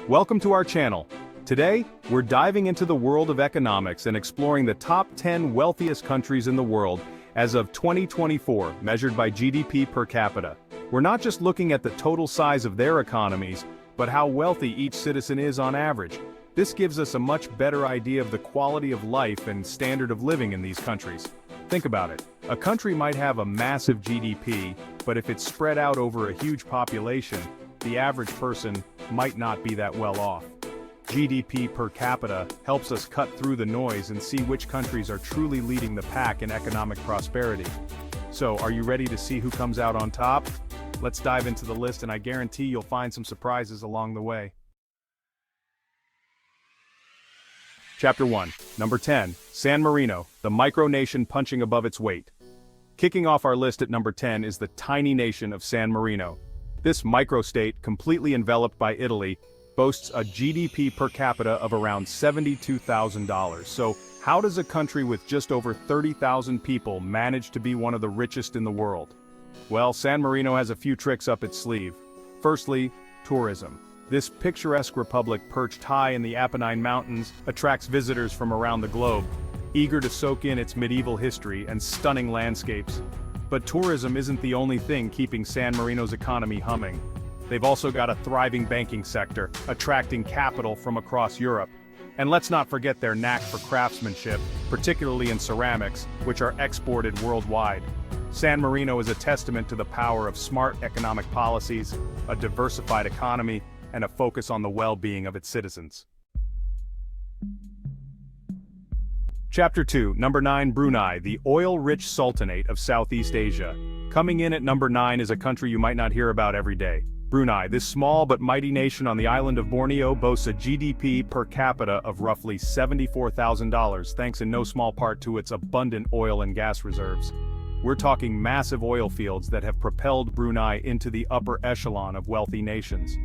Welcome to our channel. Today, we're diving into the world of economics and exploring the top 10 wealthiest countries in the world as of 2024, measured by GDP per capita. We're not just looking at the total size of their economies, but how wealthy each citizen is on average. This gives us a much better idea of the quality of life and standard of living in these countries. Think about it. A country might have a massive GDP, but if it's spread out over a huge population, the average person might not be that well off. GDP per capita helps us cut through the noise and see which countries are truly leading the pack in economic prosperity. So, are you ready to see who comes out on top? Let's dive into the list, and I guarantee you'll find some surprises along the way. Chapter 1. Number 10. San Marino, the micronation punching above its weight. Kicking off our list at number 10 is the tiny nation of San Marino. This microstate, completely enveloped by Italy, boasts a GDP per capita of around $72,000. So, how does a country with just over 30,000 people manage to be one of the richest in the world? Well, San Marino has a few tricks up its sleeve. Firstly, tourism. This picturesque republic perched high in the Apennine Mountains attracts visitors from around the globe, eager to soak in its medieval history and stunning landscapes. But tourism isn't the only thing keeping San Marino's economy humming. They've also got a thriving banking sector, attracting capital from across Europe. And let's not forget their knack for craftsmanship, particularly in ceramics, which are exported worldwide. San Marino is a testament to the power of smart economic policies, a diversified economy, and a focus on the well-being of its citizens. Chapter 2, Number 9. Brunei, the oil-rich Sultanate of Southeast Asia. Coming in at number 9 is a country you might not hear about every day. Brunei, this small but mighty nation on the island of Borneo, boasts a GDP per capita of roughly $74,000, thanks in no small part to its abundant oil and gas reserves. We're talking massive oil fields that have propelled Brunei into the upper echelon of wealthy nations.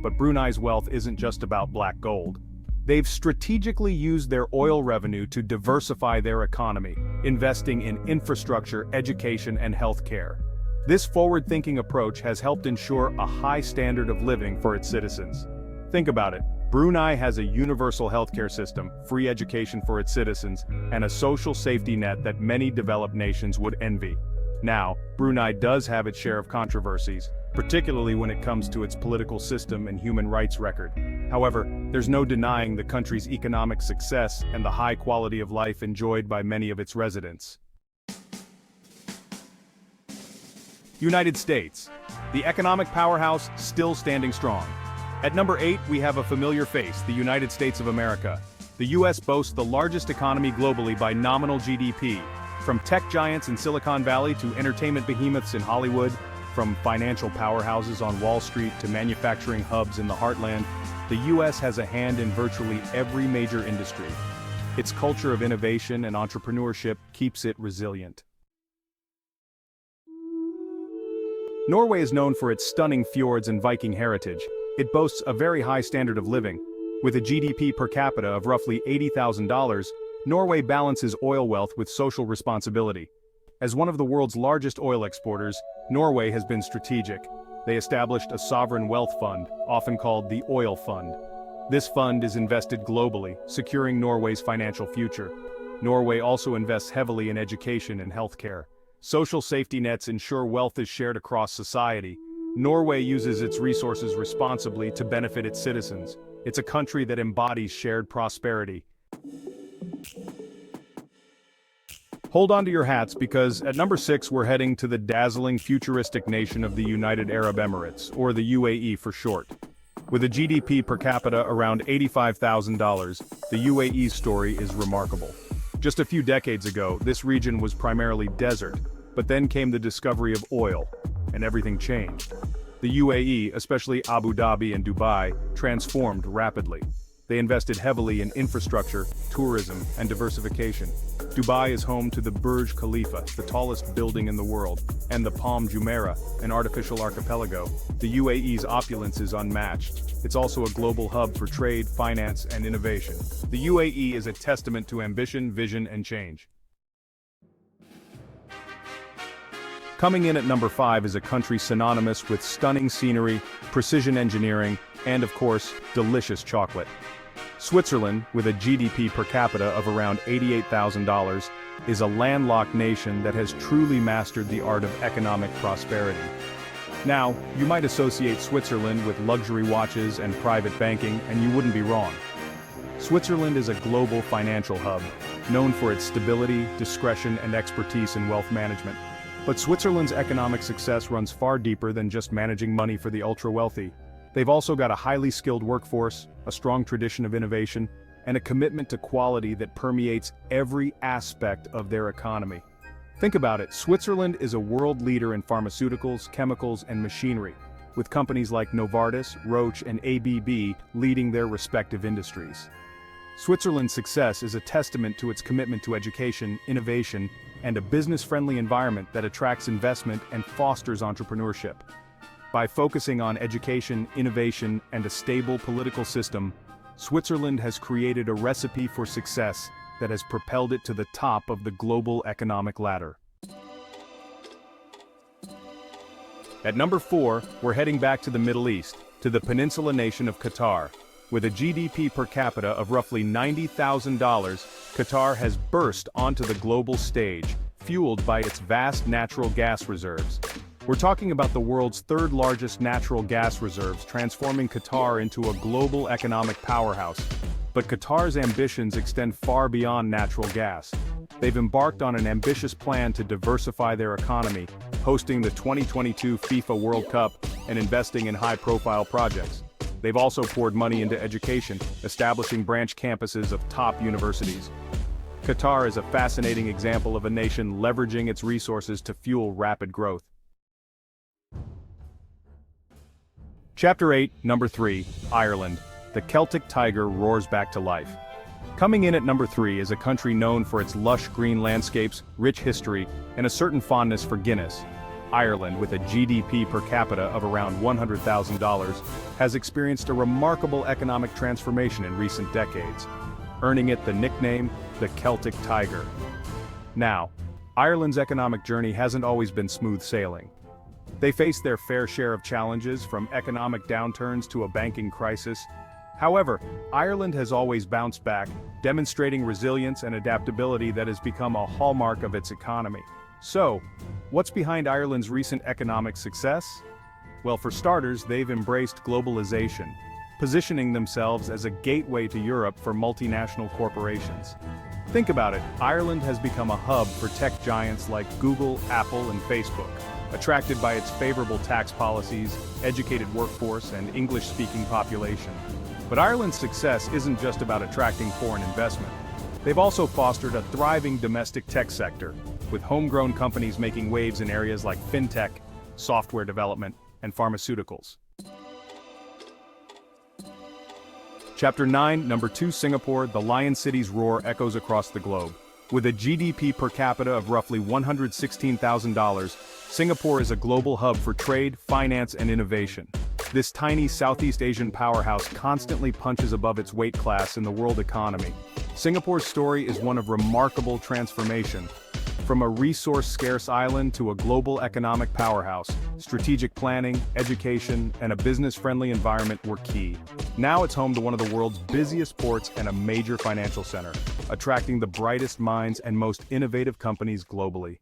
But Brunei's wealth isn't just about black gold. They've strategically used their oil revenue to diversify their economy, investing in infrastructure, education, and healthcare. This forward-thinking approach has helped ensure a high standard of living for its citizens. Think about it. Brunei has a universal healthcare system, free education for its citizens, and a social safety net that many developed nations would envy. Now, Brunei does have its share of controversies, particularly when it comes to its political system and human rights record. However, there's no denying the country's economic success and the high quality of life enjoyed by many of its residents. United States. The economic powerhouse still standing strong. At number 8, we have a familiar face, the United States of America. The US boasts the largest economy globally by nominal GDP. From tech giants in Silicon Valley to entertainment behemoths in Hollywood, from financial powerhouses on Wall Street to manufacturing hubs in the heartland, the US has a hand in virtually every major industry. Its culture of innovation and entrepreneurship keeps it resilient. Norway is known for its stunning fjords and Viking heritage. It boasts a very high standard of living. With a GDP per capita of roughly $80,000, Norway balances oil wealth with social responsibility. As one of the world's largest oil exporters, Norway has been strategic. They established a sovereign wealth fund, often called the Oil Fund. This fund is invested globally, securing Norway's financial future. Norway also invests heavily in education and healthcare. Social safety nets ensure wealth is shared across society. Norway uses its resources responsibly to benefit its citizens. It's a country that embodies shared prosperity. Hold on to your hats because at number 6 we're heading to the dazzling futuristic nation of the United Arab Emirates, or the UAE for short. With a GDP per capita around $85,000, the UAE's story is remarkable. Just a few decades ago, this region was primarily desert, but then came the discovery of oil, and everything changed. The UAE, especially Abu Dhabi and Dubai, transformed rapidly. They invested heavily in infrastructure, tourism, and diversification. Dubai is home to the Burj Khalifa, the tallest building in the world, and the Palm Jumeirah, an artificial archipelago. The UAE's opulence is unmatched. It's also a global hub for trade, finance, and innovation. The UAE is a testament to ambition, vision, and change. Coming in at number 5 is a country synonymous with stunning scenery, precision engineering, and of course, delicious chocolate. Switzerland, with a GDP per capita of around $88,000, is a landlocked nation that has truly mastered the art of economic prosperity. Now, you might associate Switzerland with luxury watches and private banking, and you wouldn't be wrong. Switzerland is a global financial hub, known for its stability, discretion, and expertise in wealth management. But Switzerland's economic success runs far deeper than just managing money for the ultra-wealthy. They've also got a highly skilled workforce, a strong tradition of innovation, and a commitment to quality that permeates every aspect of their economy. Think about it, Switzerland is a world leader in pharmaceuticals, chemicals, and machinery, with companies like Novartis, Roche, and ABB leading their respective industries. Switzerland's success is a testament to its commitment to education, innovation, and a business-friendly environment that attracts investment and fosters entrepreneurship. By focusing on education, innovation, and a stable political system, Switzerland has created a recipe for success that has propelled it to the top of the global economic ladder. At number 4, we're heading back to the Middle East, to the peninsula nation of Qatar. With a GDP per capita of roughly $90,000, Qatar has burst onto the global stage, fueled by its vast natural gas reserves. We're talking about the world's third largest natural gas reserves, transforming Qatar into a global economic powerhouse. But Qatar's ambitions extend far beyond natural gas. They've embarked on an ambitious plan to diversify their economy, hosting the 2022 FIFA World Cup and investing in high-profile projects. They've also poured money into education, establishing branch campuses of top universities. Qatar is a fascinating example of a nation leveraging its resources to fuel rapid growth. Chapter 8, Number 3, Ireland. The Celtic tiger roars back to life. Coming in at number 3 is a country known for its lush green landscapes, rich history, and a certain fondness for Guinness. Ireland, with a GDP per capita of around $100,000, has experienced a remarkable economic transformation in recent decades, earning it the nickname, the Celtic Tiger. Now, Ireland's economic journey hasn't always been smooth sailing. They face their fair share of challenges, from economic downturns to a banking crisis. However, Ireland has always bounced back, demonstrating resilience and adaptability that has become a hallmark of its economy. So, what's behind Ireland's recent economic success? Well, for starters, they've embraced globalization, positioning themselves as a gateway to Europe for multinational corporations. Think about it, Ireland has become a hub for tech giants like Google, Apple, and Facebook, attracted by its favorable tax policies, educated workforce, and English-speaking population. But Ireland's success isn't just about attracting foreign investment. They've also fostered a thriving domestic tech sector, with homegrown companies making waves in areas like fintech, software development, and pharmaceuticals. Chapter 9, Number 2, Singapore. The Lion City's roar echoes across the globe. With a GDP per capita of roughly $116,000, Singapore is a global hub for trade, finance, and innovation. This tiny Southeast Asian powerhouse constantly punches above its weight class in the world economy. Singapore's story is one of remarkable transformation. From a resource-scarce island to a global economic powerhouse, strategic planning, education, and a business-friendly environment were key. Now it's home to one of the world's busiest ports and a major financial center, attracting the brightest minds and most innovative companies globally.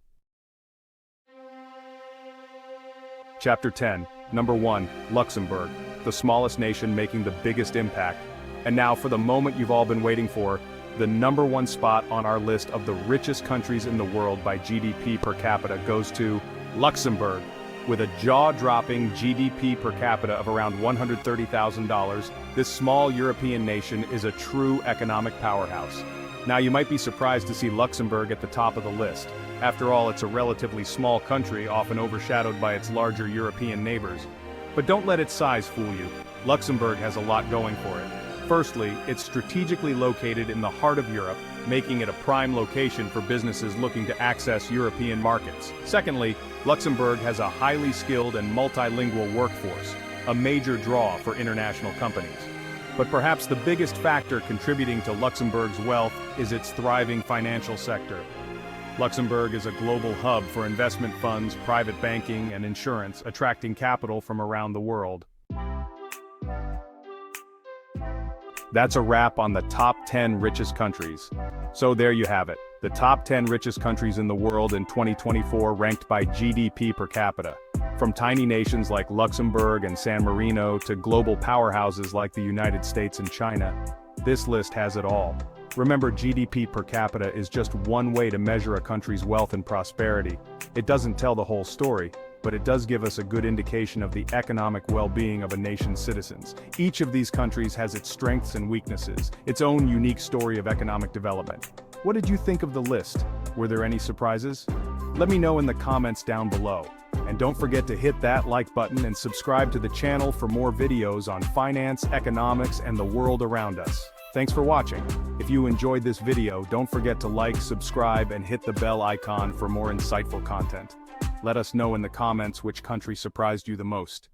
Chapter 10, Number 1, Luxembourg, the smallest nation making the biggest impact. And now for the moment you've all been waiting for, the number 1 spot on our list of the richest countries in the world by GDP per capita goes to Luxembourg. With a jaw-dropping GDP per capita of around $130,000, this small European nation is a true economic powerhouse. Now you might be surprised to see Luxembourg at the top of the list. After all, it's a relatively small country, often overshadowed by its larger European neighbors. But don't let its size fool you. Luxembourg has a lot going for it. Firstly, it's strategically located in the heart of Europe, making it a prime location for businesses looking to access European markets. Secondly, Luxembourg has a highly skilled and multilingual workforce, a major draw for international companies. But perhaps the biggest factor contributing to Luxembourg's wealth is its thriving financial sector. Luxembourg is a global hub for investment funds, private banking, and insurance, attracting capital from around the world. That's a wrap on the top 10 richest countries. So there you have it, the top 10 richest countries in the world in 2024 ranked by GDP per capita. From tiny nations like Luxembourg and San Marino to global powerhouses like the United States and China, this list has it all. Remember, GDP per capita is just one way to measure a country's wealth and prosperity. It doesn't tell the whole story, but it does give us a good indication of the economic well-being of a nation's citizens. Each of these countries has its strengths and weaknesses, its own unique story of economic development. What did you think of the list? Were there any surprises? Let me know in the comments down below. And don't forget to hit that like button and subscribe to the channel for more videos on finance, economics, and the world around us. Thanks for watching. If you enjoyed this video, don't forget to like, subscribe, and hit the bell icon for more insightful content. Let us know in the comments which country surprised you the most.